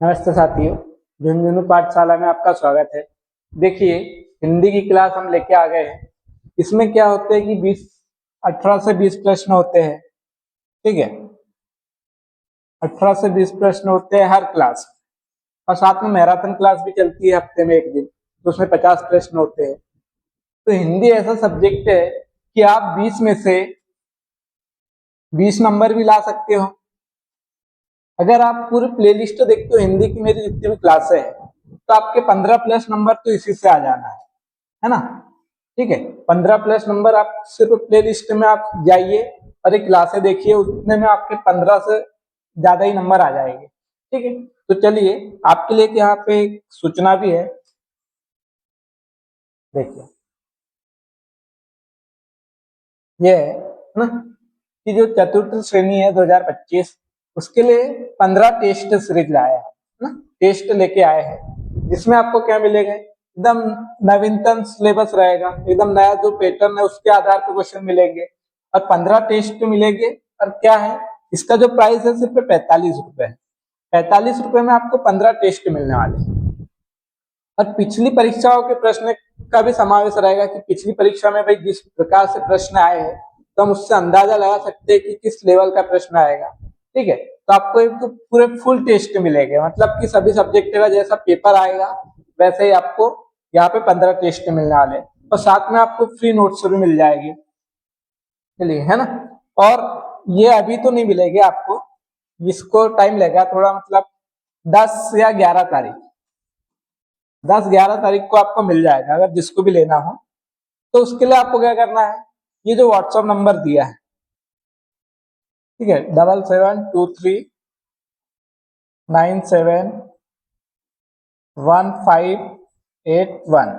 नमस्ते साथियों, झुंझुनू पाठशाला में आपका स्वागत है। देखिए, हिंदी की क्लास हम लेके आ गए हैं। इसमें क्या होते हैं कि 18 से 20 प्रश्न होते हैं। ठीक है, 18 से 20 प्रश्न होते हैं हर क्लास में, और साथ में मैराथन क्लास भी चलती है हफ्ते में एक दिन, तो उसमें 50 प्रश्न होते हैं। तो हिंदी ऐसा सब्जेक्ट है कि आप 20 में से 20 नंबर भी ला सकते हो। अगर आप पूरी प्लेलिस्ट देखते हो हिंदी की, मेरी जितनी भी क्लासें हैं, तो आपके 15 प्लस नंबर तो इसी से आ जाना है ना। ठीक है, 15 प्लस नंबर आप सिर्फ प्ले लिस्ट में आप जाइए और एक क्लासें देखिए, उतने में आपके 15 से ज्यादा ही नंबर आ जाएंगे। ठीक है, तो चलिए आपके लिए यहाँ पे एक सूचना भी है। देखिए, ये है ना कि जो चतुर्थ श्रेणी है 2025, उसके लिए 15 टेस्ट सीरीज लाया है ना, टेस्ट लेके आए हैं। जिसमें आपको क्या मिलेगा, एकदम नवीनतम सिलेबस रहेगा, एकदम नया जो पैटर्न है उसके आधार पर क्वेश्चन मिलेंगे, और 15 टेस्ट मिलेंगे। और क्या है, इसका जो प्राइस है सिर्फ 45 रुपए है। 45 रुपए में आपको 15 टेस्ट मिलने वाले हैं। और पिछली परीक्षाओं के प्रश्न का भी समावेश रहेगा कि पिछली परीक्षा में भाई जिस प्रकार से प्रश्न आए हैं, तो हम उससे अंदाजा लगा सकते हैं कि किस लेवल का प्रश्न आएगा। ठीक है, तो आपको एक तो पूरे फुल टेस्ट मिलेंगे, मतलब कि सभी सब्जेक्ट का जैसा पेपर आएगा वैसे ही आपको यहाँ पे 15 टेस्ट मिलने वाले हैं, और साथ में आपको फ्री नोट्स भी मिल जाएगी। चलिए, है ना। और ये अभी तो नहीं मिलेगी आपको, इसको टाइम लगेगा थोड़ा, मतलब 10 या 11 तारीख, 10-11 तारीख को आपको मिल जाएगा अगर जिसको भी लेना हो। तो उसके लिए आपको क्या करना है, ये जो व्हाट्सएप नंबर दिया है, ठीक है, 7723971581,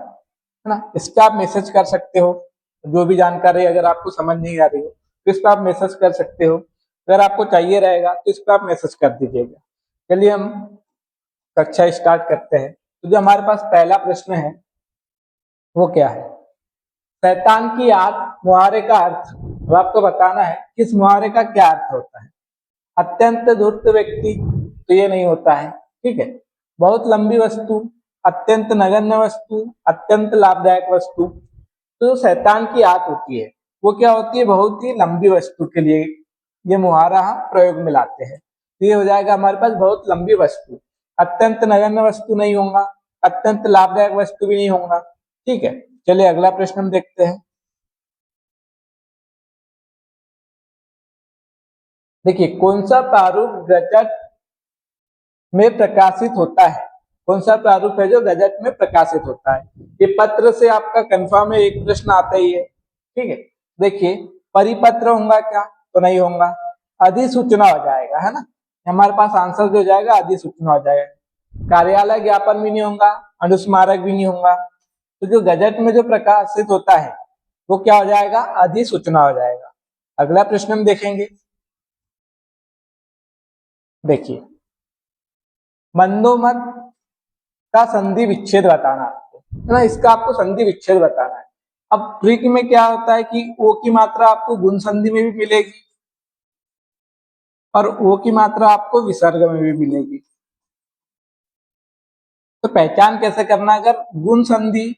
है ना। इस पर आप मैसेज कर सकते हो, जो भी जानकारी अगर आपको समझ नहीं आ रही हो तो इस पर आप मैसेज कर सकते हो। अगर आपको चाहिए रहेगा तो इस पर आप मैसेज कर दीजिएगा। चलिए हम कक्षा स्टार्ट करते हैं। तो जो हमारे पास पहला प्रश्न है वो क्या है, शैतान की आंख मुहावरे का अर्थ। अब आपको बताना है कि इस मुहावरे का क्या अर्थ होता है। अत्यंत धूर्त व्यक्ति, तो ये नहीं होता है। ठीक है, बहुत लंबी वस्तु, अत्यंत नगण्य वस्तु, अत्यंत लाभदायक वस्तु। तो जो शैतान की आंख होती है वो क्या होती है, बहुत ही लंबी वस्तु के लिए ये मुहावरा हम प्रयोग में लाते हैं। तो ये हो जाएगा हमारे पास बहुत लंबी वस्तु। अत्यंत नगण्य वस्तु नहीं होगा, अत्यंत लाभदायक वस्तु भी नहीं होगा। ठीक है, चलिए अगला प्रश्न हम देखते हैं। देखिए, कौन सा प्रारूप गजट में प्रकाशित होता है। कौन सा प्रारूप है जो गजट में प्रकाशित होता है। ये पत्र से आपका कंफर्म है, एक प्रश्न आता ही है। ठीक है, देखिए, परिपत्र होगा क्या, तो नहीं होगा, अधिसूचना हो जाएगा, है ना। हमारे पास आंसर जो जाएगा अधिसूचना हो जाएगा। कार्यालय ज्ञापन भी नहीं होगा, अनुस्मारक भी नहीं होगा। तो जो गजट में जो प्रकाशित होता है वो क्या हो जाएगा, अधिसूचना हो जाएगा। अगला प्रश्न हम देखेंगे। देखिए, मंदोमत का संधि विच्छेद बताना आपको, है ना, इसका आपको संधि विच्छेद बताना है। अब ट्रिक में क्या होता है कि ओ की मात्रा आपको गुण संधि में भी मिलेगी और ओ की मात्रा आपको विसर्ग में भी मिलेगी। तो पहचान कैसे करना, अगर गुण संधि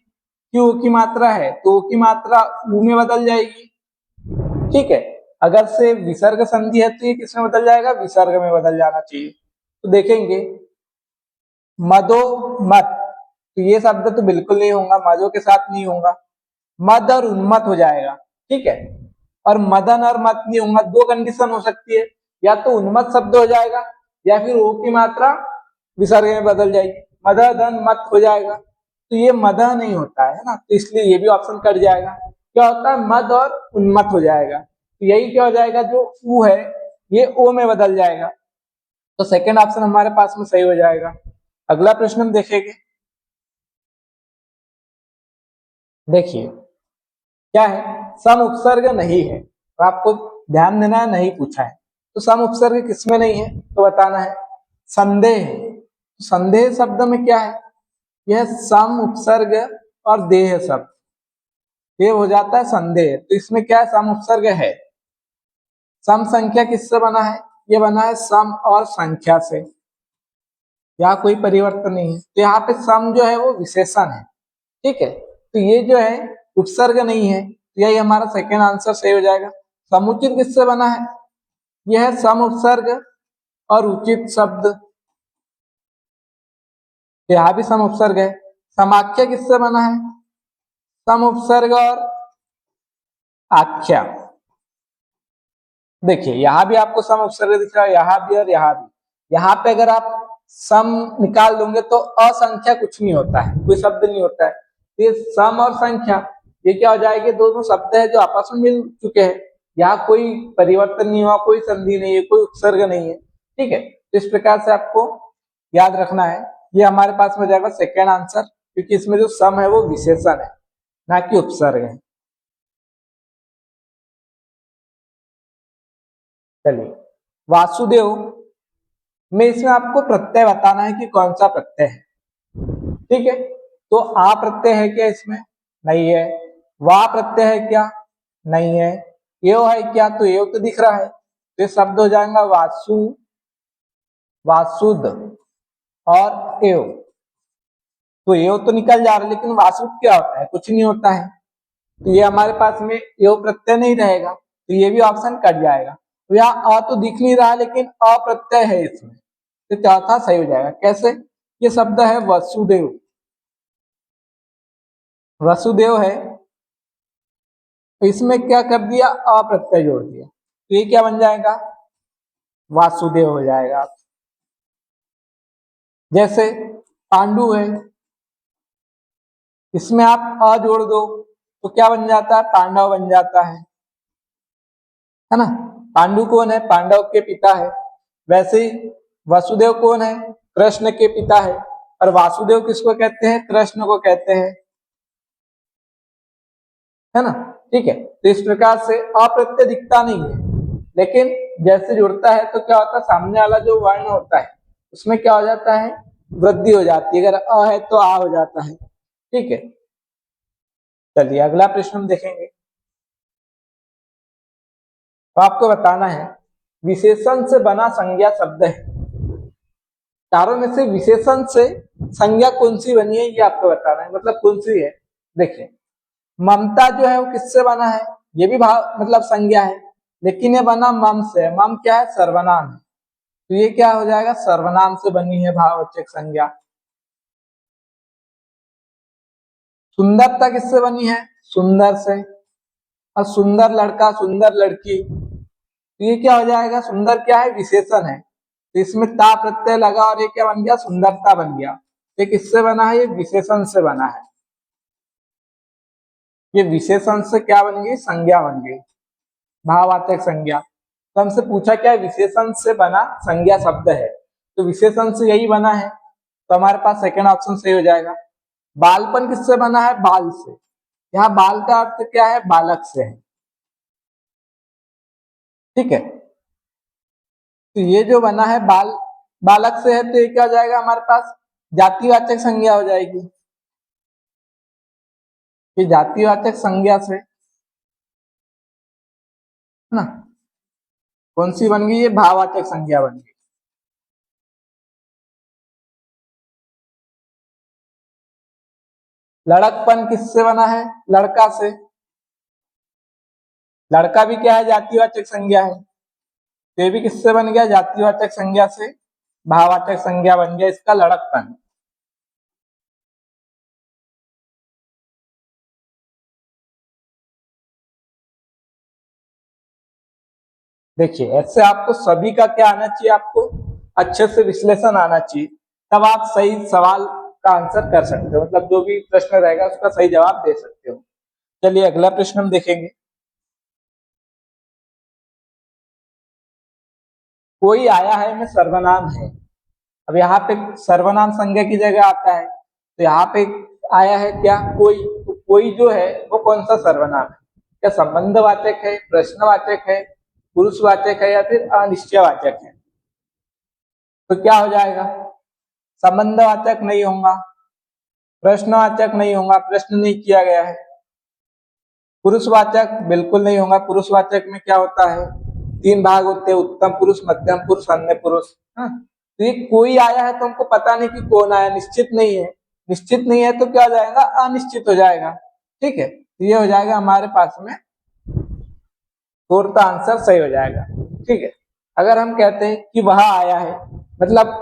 की ओ की मात्रा है तो ओ की मात्रा ऊ में बदल जाएगी। ठीक है, अगर से विसर्ग संधि है तो ये किसमें बदल जाएगा, विसर्ग में बदल जाना चाहिए। तो देखेंगे, मदो मत, तो ये शब्द तो बिल्कुल नहीं होगा, मदो के साथ नहीं होगा। मद और उन्मत हो जाएगा। ठीक है, और मदन और मत नहीं होगा। दो कंडीशन हो सकती है, या तो उन्मत शब्द हो जाएगा या फिर ओ की मात्रा विसर्ग में बदल जाएगी, मदन मत हो जाएगा। तो ये मद नहीं होता है ना, तो इसलिए ये भी ऑप्शन कट जाएगा। क्या होता है, मद और उन्मत हो जाएगा। तो यही क्या हो जाएगा, जो ऊ है ये ओ में बदल जाएगा। तो सेकेंड ऑप्शन हमारे पास में सही हो जाएगा। अगला प्रश्न हम देखेंगे। देखिए, क्या है, सम उपसर्ग नहीं है, तो आपको ध्यान देना है, नहीं पूछा है। तो सम उपसर्ग किसमें नहीं है तो बताना है। संदेह, संदेह शब्द में क्या है, यह सम उपसर्ग और देह शब्द, ये हो जाता है संदेह। तो इसमें क्या है, सम उपसर्ग है। सम संख्या किससे बना है, ये बना है सम और संख्या से। यहाँ कोई परिवर्तन नहीं है, तो यहाँ पे सम जो है वो विशेषण है। ठीक है, तो ये जो है उपसर्ग नहीं है, तो यही हमारा सेकेंड आंसर सही हो जाएगा। समुचित किससे बना है? यह है सम उपसर्ग और उचित शब्द, यहाँ भी सम उपसर्ग है। समाख्या किससे बना है? सम उपसर्ग और आख्या। देखिए यहाँ भी आपको सम उपसर्ग दिख रहा है, यहाँ भी और यहाँ भी। यहाँ पे अगर आप सम निकाल दोगे तो असंख्या कुछ नहीं होता है, कोई शब्द नहीं होता है। ये सम और संख्या ये क्या हो जाएगी? दोनों शब्द है जो आपस में मिल चुके हैं, यहाँ कोई परिवर्तन नहीं हुआ, कोई संधि नहीं है, कोई उपसर्ग नहीं है। ठीक है, तो इस प्रकार से आपको याद रखना है। ये हमारे पास में जाएगा सेकेंड आंसर, क्योंकि इसमें जो सम है वो विशेषण है, ना कि उपसर्ग है। चलिए, वासुदेव में इसमें आपको प्रत्यय बताना है कि कौन सा प्रत्यय है। ठीक है, तो आ प्रत्यय है क्या इसमें? नहीं है। वा प्रत्यय है क्या? नहीं है। एव है क्या? तो एव तो दिख रहा है, तो ये शब्द हो जाएगा वासु, वासुद और एव। तो एव तो निकल जा रहा है, लेकिन वासुद क्या होता है? कुछ नहीं होता है, तो ये हमारे पास में एव प्रत्यय नहीं रहेगा, तो ये भी ऑप्शन कट जाएगा। तो यहाँ अ तो दिख नहीं रहा, लेकिन अप्रत्यय है इसमें, तो चौथा सही हो जाएगा। कैसे? ये शब्द है वसुदेव, वसुदेव है, तो इसमें क्या कर दिया? अप्रत्यय जोड़ दिया, तो ये क्या बन जाएगा? वासुदेव हो जाएगा। जैसे पांडु है, इसमें आप अ जोड़ दो तो क्या बन जाता है? पांडव बन जाता है ना। पांडु कौन है? पांडव के पिता है। वैसे ही वसुदेव कौन है? कृष्ण के पिता है। और वासुदेव किसको कहते हैं? कृष्ण को कहते हैं, है ना। ठीक है, तो इस प्रकार से अप्रत्यय दिखता नहीं है, लेकिन जैसे जुड़ता है तो क्या होता है? सामने वाला जो वर्ण होता है उसमें क्या हो जाता है? वृद्धि हो जाती है। अगर अ है तो आ हो जाता है। ठीक है, चलिए अगला प्रश्न हम देखेंगे। तो आपको बताना है विशेषण से बना संज्ञा शब्द है, चारों में से विशेषण से संज्ञा कौन सी बनी है ये आपको बताना है, मतलब कौन सी है। देखिए, ममता जो है वो किससे बना है? ये भी भाव मतलब संज्ञा है, लेकिन ये बना मम से। मम क्या है? सर्वनाम है, तो ये क्या हो जाएगा? सर्वनाम से बनी है भाववाचक संज्ञा। सुंदरता किससे बनी है? सुंदर से। और सुंदर लड़का, सुंदर लड़की, तो ये क्या हो जाएगा? सुंदर क्या है? विशेषण है, तो इसमें ता प्रत्यय लगा और ये क्या बन गया? सुंदरता बन गया। ये किससे बना है? ये विशेषण से बना है। ये विशेषण से क्या बन गई? संज्ञा बन गई, भाववाचक संज्ञा। तो हमसे पूछा क्या? विशेषण से बना संज्ञा शब्द है, तो विशेषण से यही बना है, तो हमारे पास सेकेंड ऑप्शन सही हो जाएगा। बालपन किससे बना है? बाल से। यहाँ बाल का अर्थ क्या है? बालक से है। ठीक है, तो ये जो बना है बाल, बालक से है, तो ये क्या हो जाएगा हमारे पास? जातिवाचक संज्ञा हो जाएगी। ये जातिवाचक संज्ञा से, है ना, कौन सी बन गई? ये भाववाचक संज्ञा बन गई। लड़कपन किससे बना है? लड़का से। लड़का भी क्या है? जातिवाचक संज्ञा है, तो ये भी किससे बन गया? जातिवाचक संज्ञा से भाववाचक संज्ञा बन गया इसका लड़कपन। देखिए, ऐसे आपको सभी का क्या आना चाहिए? आपको अच्छे से विश्लेषण आना चाहिए, तब आप सही सवाल का आंसर कर सकते हो, मतलब जो भी प्रश्न रहेगा उसका सही जवाब दे सकते हो। चलिए अगला प्रश्न हम देखेंगे। कोई आया है में सर्वनाम है। अब यहाँ पे सर्वनाम संज्ञा की जगह आता है, तो यहाँ पे आया है क्या? कोई। तो कोई जो है वो कौन सा सर्वनाम है? क्या संबंधवाचक है, प्रश्नवाचक है, पुरुषवाचक है, या फिर अनिश्चयवाचक है? तो क्या हो जाएगा? संबंधवाचक नहीं होगा, प्रश्नवाचक नहीं होगा, प्रश्न नहीं किया गया है। पुरुषवाचक बिल्कुल नहीं होगा, पुरुषवाचक में क्या होता है? तीन भाग होते हैं, उत्तम पुरुष, मध्यम पुरुष, अन्य पुरुष। हाँ? तो ये कोई आया है तो हमको पता नहीं कि कौन आया, निश्चित नहीं है। निश्चित नहीं है तो क्या हो जाएगा, अनिश्चित हो जाएगा। ठीक है, तो ये हो जाएगा हमारे पास में फोर्थ आंसर सही हो जाएगा। ठीक है, अगर हम कहते हैं कि वह आया है, मतलब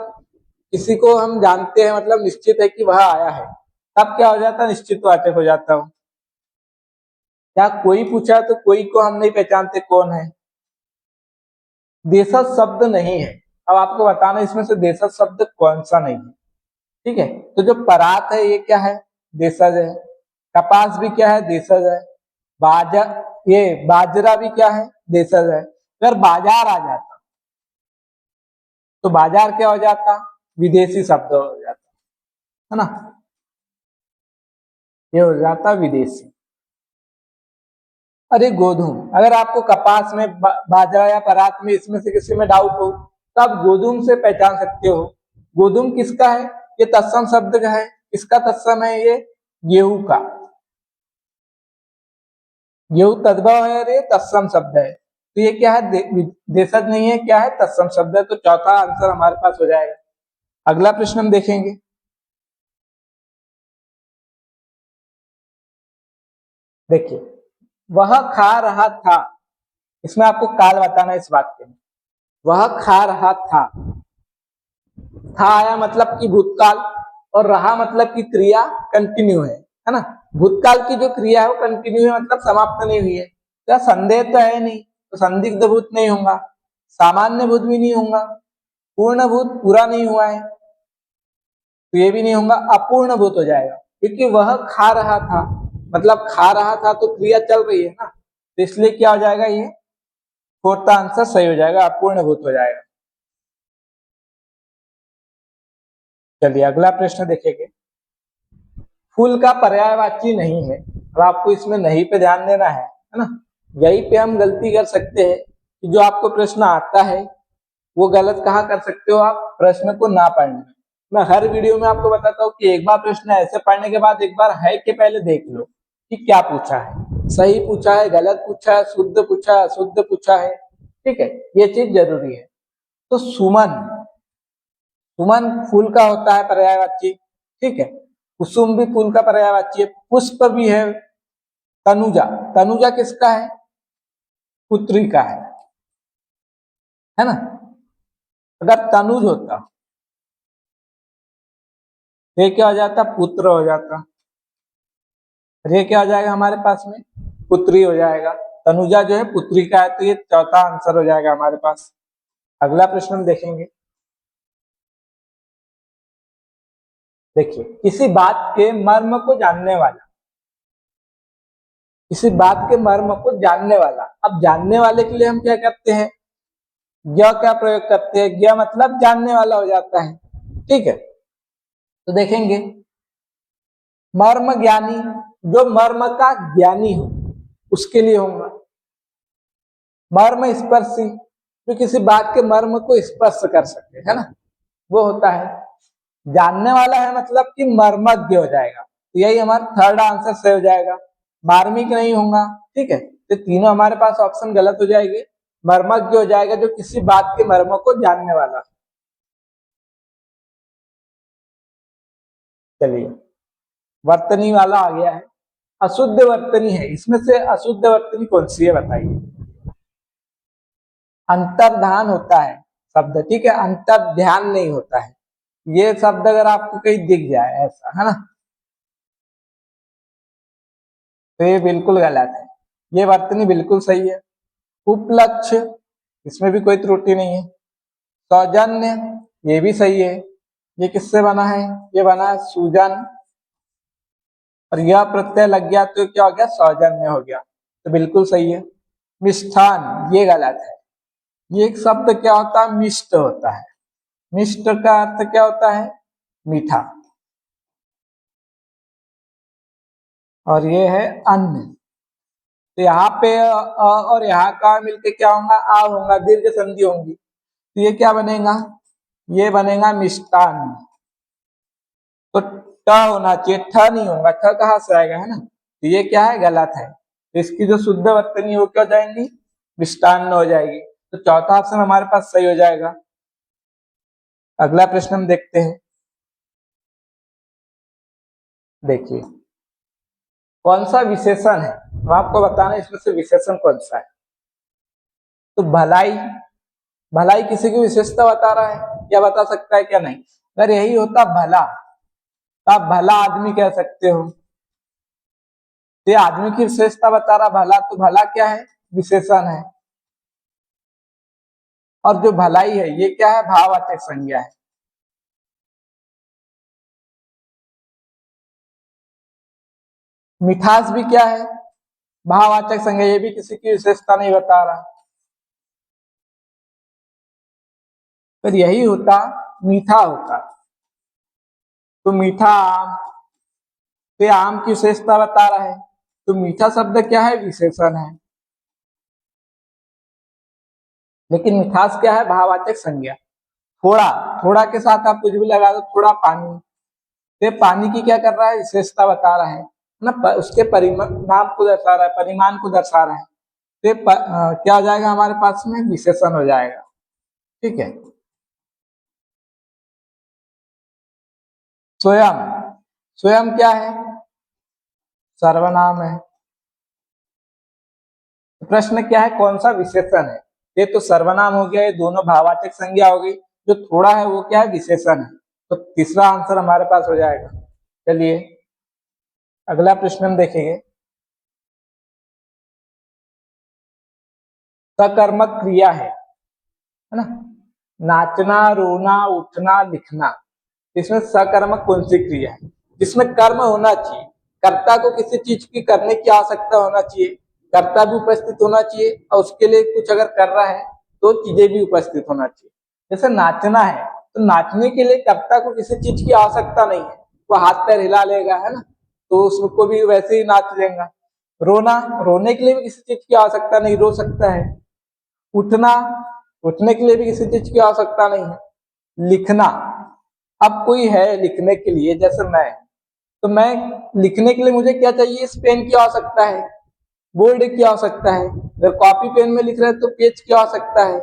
किसी को हम जानते हैं, मतलब निश्चित है कि वह आया है, तब क्या हो जाता है, निश्चितवाचक हो जाता हूं। क्या कोई पूछा है तो कोई को हम नहीं पहचानते कौन है। देशज शब्द नहीं है, अब आपको बताना इसमें से देशज शब्द कौन सा नहीं है। ठीक है, तो जो परात है ये क्या है, देशज है। कपास भी क्या है, देशज है। ये बाजरा भी क्या है, देशज है। अगर बाजार आ जाता तो बाजार क्या हो जाता, विदेशी शब्द हो जाता, है ना, ये हो जाता विदेशी। अरे गोधूम, अगर आपको कपास में बाजरा या परात में इसमें से किसी में डाउट हो तो आप गोधूम से पहचान सकते हो। गोधूम किसका है, ये तत्सम शब्द का है। किसका तत्सम है, ये गेहूं का। गेहूं तद्भव है और ये तत्सम शब्द है। तो ये क्या है, देशज नहीं है, क्या है, तत्सम शब्द है। तो चौथा आंसर हमारे पास हो जाएगा। अगला प्रश्न हम देखेंगे। देखिए, वह खा रहा था, इसमें आपको काल बताना इस वाक्य में। वह खा रहा था आया मतलब कि भूतकाल, और रहा मतलब कि क्रिया कंटिन्यू है ना। भूतकाल की जो क्रिया है वो कंटिन्यू है, मतलब समाप्त नहीं हुई है। क्या संदेह तो है नहीं, तो संदिग्ध भूत नहीं होगा, सामान्य भूत भी नहीं होगा, पूर्ण भूत पूरा नहीं हुआ है तो ये भी नहीं होगा, अपूर्ण भूत हो जाएगा। क्योंकि वह खा रहा था, मतलब खा रहा था तो क्रिया चल रही है ना, तो इसलिए क्या हो जाएगा, ये फोर्थ आंसर सही हो जाएगा, अपूर्ण भूत हो जाएगा। चलिए अगला प्रश्न देखेंगे। फूल का पर्यायवाची नहीं है, अब आपको इसमें नहीं पे ध्यान देना है ना। यही पे हम गलती कर सकते हैं कि जो आपको प्रश्न आता है वो गलत कहाँ कर सकते हो आप, प्रश्न को ना पढ़ने। मैं हर वीडियो में आपको बताता हूँ कि एक बार प्रश्न ऐसे पढ़ने के बाद एक बार है कि पहले देख लो कि क्या पूछा है, सही पूछा है, गलत पूछा है, शुद्ध पूछा है, अशुद्ध पूछा है। ठीक है, ये चीज जरूरी है। तो सुमन, सुमन फूल का होता है पर्यायवाची। ठीक है, कुसुम भी फूल का पर्यायवाची है, पुष्प भी है। तनुजा, तनुजा किसका है, पुत्री का है ना। अगर तनुज होता तो ये क्या हो जाता, पुत्र हो जाता। ये क्या हो जाएगा हमारे पास में, पुत्री हो जाएगा। तनुजा जो है पुत्री का है, तो ये चौथा आंसर हो जाएगा हमारे पास। अगला प्रश्न हम देखेंगे। देखिए, किसी बात के मर्म को जानने वाला, किसी बात के मर्म को जानने वाला। अब जानने वाले के लिए हम क्या करते हैं, ज्ञ क्या प्रयोग करते हैं, ज्ञ मतलब जानने वाला हो जाता है। ठीक है, तो देखेंगे मर्म ज्ञानी, जो मर्म का ज्ञानी हो उसके लिए होगा। मर्म स्पर्शी, जो किसी बात के मर्म को स्पर्श कर सके, है ना, वो होता है। जानने वाला है मतलब कि मर्मज्ञ हो जाएगा, तो यही हमारा थर्ड आंसर सही हो जाएगा। मार्मिक नहीं होगा। ठीक है, तो तीनों हमारे पास ऑप्शन गलत हो जाएंगे। मर्मज्ञ हो जाएगा जो किसी बात के मर्म को जानने वाला। चलिए, वर्तनी वाला आ गया है। अशुद्ध वर्तनी है, इसमें से अशुद्ध वर्तनी कौन सी है बताइए। अंतर्धान होता है शब्द, ठीक है, अंतर ध्यान नहीं होता है। ये शब्द अगर आपको कहीं दिख जाए ऐसा, है ना, तो ये बिल्कुल गलत है। ये वर्तनी बिल्कुल सही है। उपलक्ष्य, इसमें भी कोई त्रुटि नहीं है। सौजन्य, ये भी सही है। ये किससे बना है, ये बना है सुजन, और यह प्रत्यय लग गया तो क्या हो गया, सौजन्य हो गया, तो बिल्कुल सही है। मिष्ठान, ये गलत है। ये एक शब्द क्या होता है, मिष्ट होता है। मिष्ट का अर्थ क्या होता है, मीठा, और ये है अन्न। तो यहाँ पे और यहाँ का मिलके क्या होगा, आ होगा, दीर्घ संधि होंगी, तो ये क्या बनेगा, ये बनेगा मिष्टान। तो ट होना चाहिए, ठ नहीं होगा, ठ कहाँ से आएगा, है ना, तो ये क्या है, गलत है। तो इसकी जो शुद्ध वर्तनी वो क्या हो जाएंगी, मिष्टान्न हो जाएगी। तो चौथा ऑप्शन हमारे पास सही हो जाएगा। अगला प्रश्न हम देखते हैं। देखिए, कौन सा विशेषण है, तो आपको बताना है इसमें से विशेषण कौन सा है। तो भलाई, भलाई किसी की विशेषता बता रहा है, क्या बता सकता है क्या नहीं। अगर यही होता भला, तो आप भला आदमी कह सकते हो। ये आदमी की विशेषता बता रहा भला, तो भला क्या है, विशेषण है। और जो भलाई है ये क्या है, भाववाचक संज्ञा है। मिठास भी क्या है, भाववाचक संज्ञा, ये भी किसी की विशेषता नहीं बता रहा। फिर यही होता मीठा होता, तो मीठा आम, तो आम की विशेषता बता रहा है, तो मीठा शब्द क्या है, विशेषण है। लेकिन मिठास क्या है, भाववाचक संज्ञा। थोड़ा, थोड़ा के साथ आप कुछ भी लगा दो, थोड़ा पानी, तो पानी की क्या कर रहा है, विशेषता बता रहा है ना, उसके परिमाण को दर्शा रहा है, परिमाण को दर्शा रहा है। तो क्या हो जाएगा हमारे पास में, विशेषण हो जाएगा। ठीक है। स्वयं, स्वयं क्या है, सर्वनाम है। प्रश्न क्या है, कौन सा विशेषण है। ये तो सर्वनाम हो गया, ये दोनों भाववाचक संज्ञा हो गई, जो थोड़ा है वो क्या है, विशेषण है। तो तीसरा आंसर हमारे पास हो जाएगा। चलिए अगला प्रश्न हम देखेंगे। सकर्मक क्रिया है ना, नाचना, रोना, उठना, लिखना, इसमें सकर्मक कौन सी क्रिया है, जिसमें कर्म होना चाहिए, कर्ता को किसी चीज की करने की आवश्यकता होना चाहिए, कर्ता भी उपस्थित होना चाहिए, और उसके लिए कुछ अगर कर रहा है तो चीजें भी उपस्थित होना चाहिए। जैसे नाचना है, तो नाचने के लिए कर्ता को किसी चीज की आवश्यकता नहीं है, वो हाथ पैर हिला लेगा, है ना, तो उसको भी वैसे ही नाच लेगा। रोना, रोने के लिए भी किसी चीज की आवश्यकता नहीं, रो सकता है। उठना, उठने के लिए भी किसी चीज की आवश्यकता नहीं है। लिखना, अब कोई है लिखने के लिए, जैसे मैं, तो मैं लिखने के लिए मुझे क्या चाहिए, इस पेन की आवश्यकता है, बोर्ड की आवश्यकता है। अगर कॉपी पेन में लिख रहे हैं तो पेज की आवश्यकता है,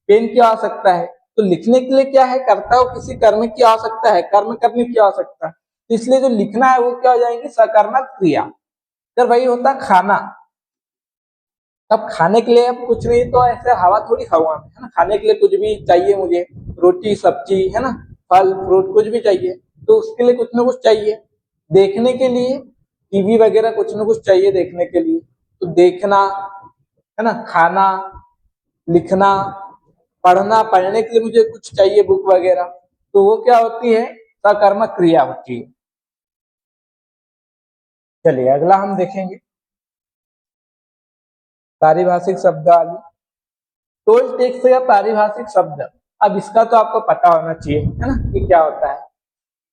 पेन की आवश्यकता है। तो लिखने के लिए क्या है, कर्ता को किसी कर्म की आवश्यकता है, कर्म करने की आवश्यकता है। तो इसलिए जो लिखना है वो क्या हो जाएंगे, सकर्मक क्रिया। फिर वही होता खाना, अब खाने के लिए अब कुछ नहीं तो ऐसे हवा थोड़ी खाऊंगा, है ना, खाने के लिए कुछ भी चाहिए मुझे, रोटी सब्जी, है ना, फल फ्रूट कुछ भी चाहिए, तो उसके लिए कुछ ना कुछ चाहिए। देखने के लिए टीवी वगैरह कुछ ना कुछ चाहिए देखने के लिए, तो देखना, है ना, खाना, लिखना, पढ़ना, पढ़ने के लिए मुझे कुछ चाहिए बुक वगैरह, तो वो क्या होती है, सकर्मक क्रिया होती है। चलिए अगला हम देखेंगे, पारिभाषिक शब्दावली। टोल टैक्स या पारिभाषिक शब्द, अब इसका तो आपको पता होना चाहिए, है ना, कि क्या होता है।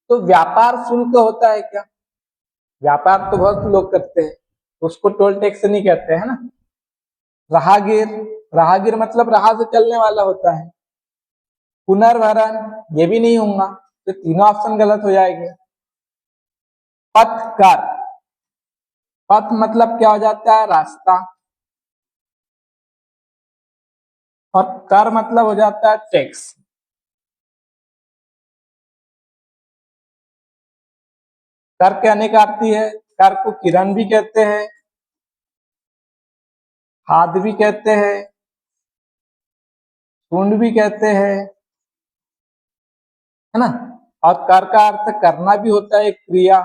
तो व्यापार शुल्क होता है क्या, व्यापार तो बहुत लोग करते हैं, तो उसको टोल टैक्स नहीं कहते, है ना। राहगीर, राहगीर मतलब राह से चलने वाला होता है। पुनर्भरण, ये भी नहीं होगा, तो तीनों ऑप्शन गलत हो जाएंगे। पथकर, पथ मतलब क्या हो जाता है, रास्ता, और कर मतलब हो जाता है टैक्स। कर के अनेक आती है, कर को किरण भी कहते हैं, खाद भी कहते हैं, सूंड भी कहते हैं, है ना। और कर का अर्थ करना भी होता है, एक क्रिया,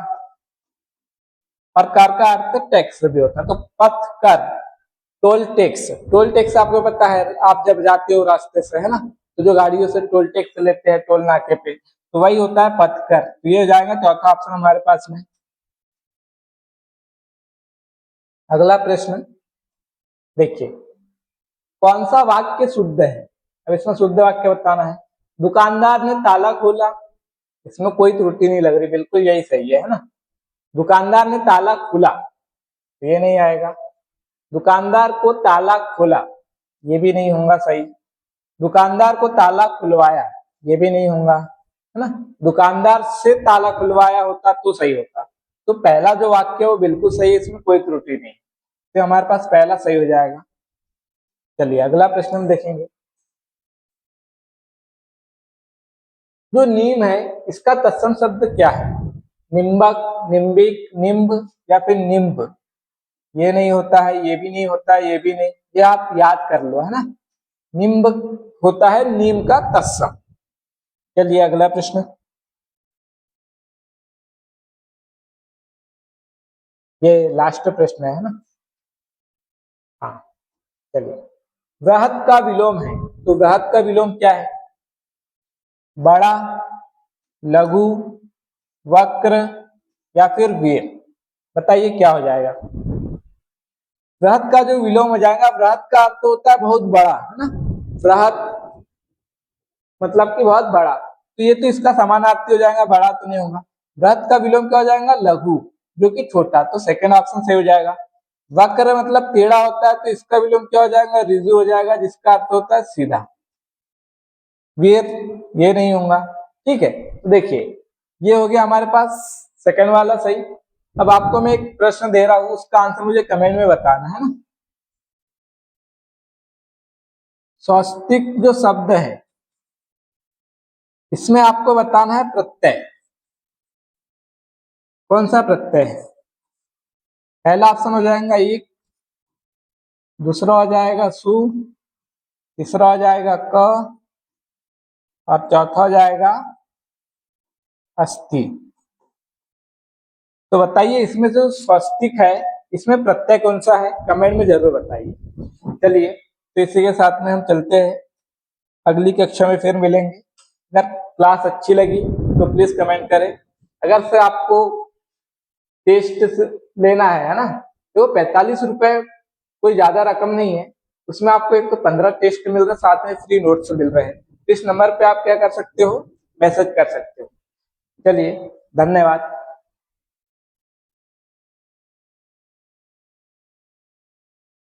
और कर का अर्थ टैक्स भी होता है। तो पथ कर, टोल टैक्स, टोल टैक्स आपको पता है, आप जब जाते हो रास्ते से, है ना, तो जो गाड़ियों से टोल टैक्स लेते हैं टोल नाके पे, तो वही होता है पथ कर। तो ये हो जाएगा चौथा ऑप्शन हमारे पास में। अगला प्रश्न देखिए, कौन सा वाक्य शुद्ध है, अब इसमें शुद्ध वाक्य बताना है। दुकानदार ने ताला खोला, इसमें कोई त्रुटि नहीं लग रही, बिल्कुल यही सही है ना। दुकानदार ने ताला खुला, ये नहीं आएगा। दुकानदार को ताला खोला, ये भी नहीं होगा सही। दुकानदार को ताला खुलवाया, ये भी नहीं होगा, है ना। दुकानदार से ताला खुलवाया होता तो सही होता। तो पहला जो वाक्य है वो बिल्कुल सही है, इसमें कोई त्रुटि नहीं, तो हमारे पास पहला सही हो जाएगा। चलिए अगला प्रश्न हम देखेंगे। जो नीम है इसका तत्सम शब्द क्या है? निम्बक, निम्बिक, निम्ब या फिर निम्ब? ये नहीं होता है, ये भी नहीं होता है, ये भी नहीं, ये आप याद कर लो, है ना। निम्ब होता है नीम का तत्सम। चलिए अगला प्रश्न। ये लास्ट प्रश्न है ना। हाँ चलिए, वृहत का विलोम है, तो वृहत का विलोम क्या है? बड़ा, लघु, वक्र या फिर वीर? बताइए क्या हो जाएगा। वृहत का जो विलोम हो जाएगा, वृहत का अर्थ होता है बहुत बड़ा, है ना। वृहत मतलब कि बहुत बड़ा, तो ये तो इसका समानार्थी हो जाएगा, बड़ा तो नहीं होगा। वृहत का विलोम क्या हो जाएगा? लघु, जो कि छोटा, तो सेकंड ऑप्शन सही हो जाएगा। वक्र मतलब टेढ़ा होता है, तो इसका विलोम क्या हो जाएगा? ऋजु हो जाएगा, जिसका अर्थ होता है सीधा। वीर ये नहीं होगा। ठीक है, तो देखिए ये हो गया हमारे पास सेकंड वाला सही। अब आपको मैं एक प्रश्न दे रहा हूं, उसका आंसर मुझे कमेंट में बताना है ना। स्वस्तिक जो शब्द है इसमें आपको बताना है प्रत्यय। कौन सा प्रत्यय है? पहला ऑप्शन हो जाएगा एक, दूसरा हो जाएगा सु, तीसरा हो जाएगा क, और चौथा हो जाएगा अस्थि। तो बताइए इसमें जो स्वस्तिक है इसमें प्रत्यय कौन सा है? कमेंट में जरूर बताइए। चलिए तो इसी के साथ में हम चलते हैं, अगली कक्षा में फिर मिलेंगे। अगर क्लास अच्छी लगी तो प्लीज कमेंट करें। अगर से आपको टेस्ट लेना है ना, तो 45 रुपए कोई ज्यादा रकम नहीं है। उसमें आपको एक तो 15 टेस्ट मिल रहे, साथ में फ्री नोट्स मिल रहे हैं। इस नंबर पे आप क्या कर सकते हो? मैसेज कर सकते हो। चलिए धन्यवाद।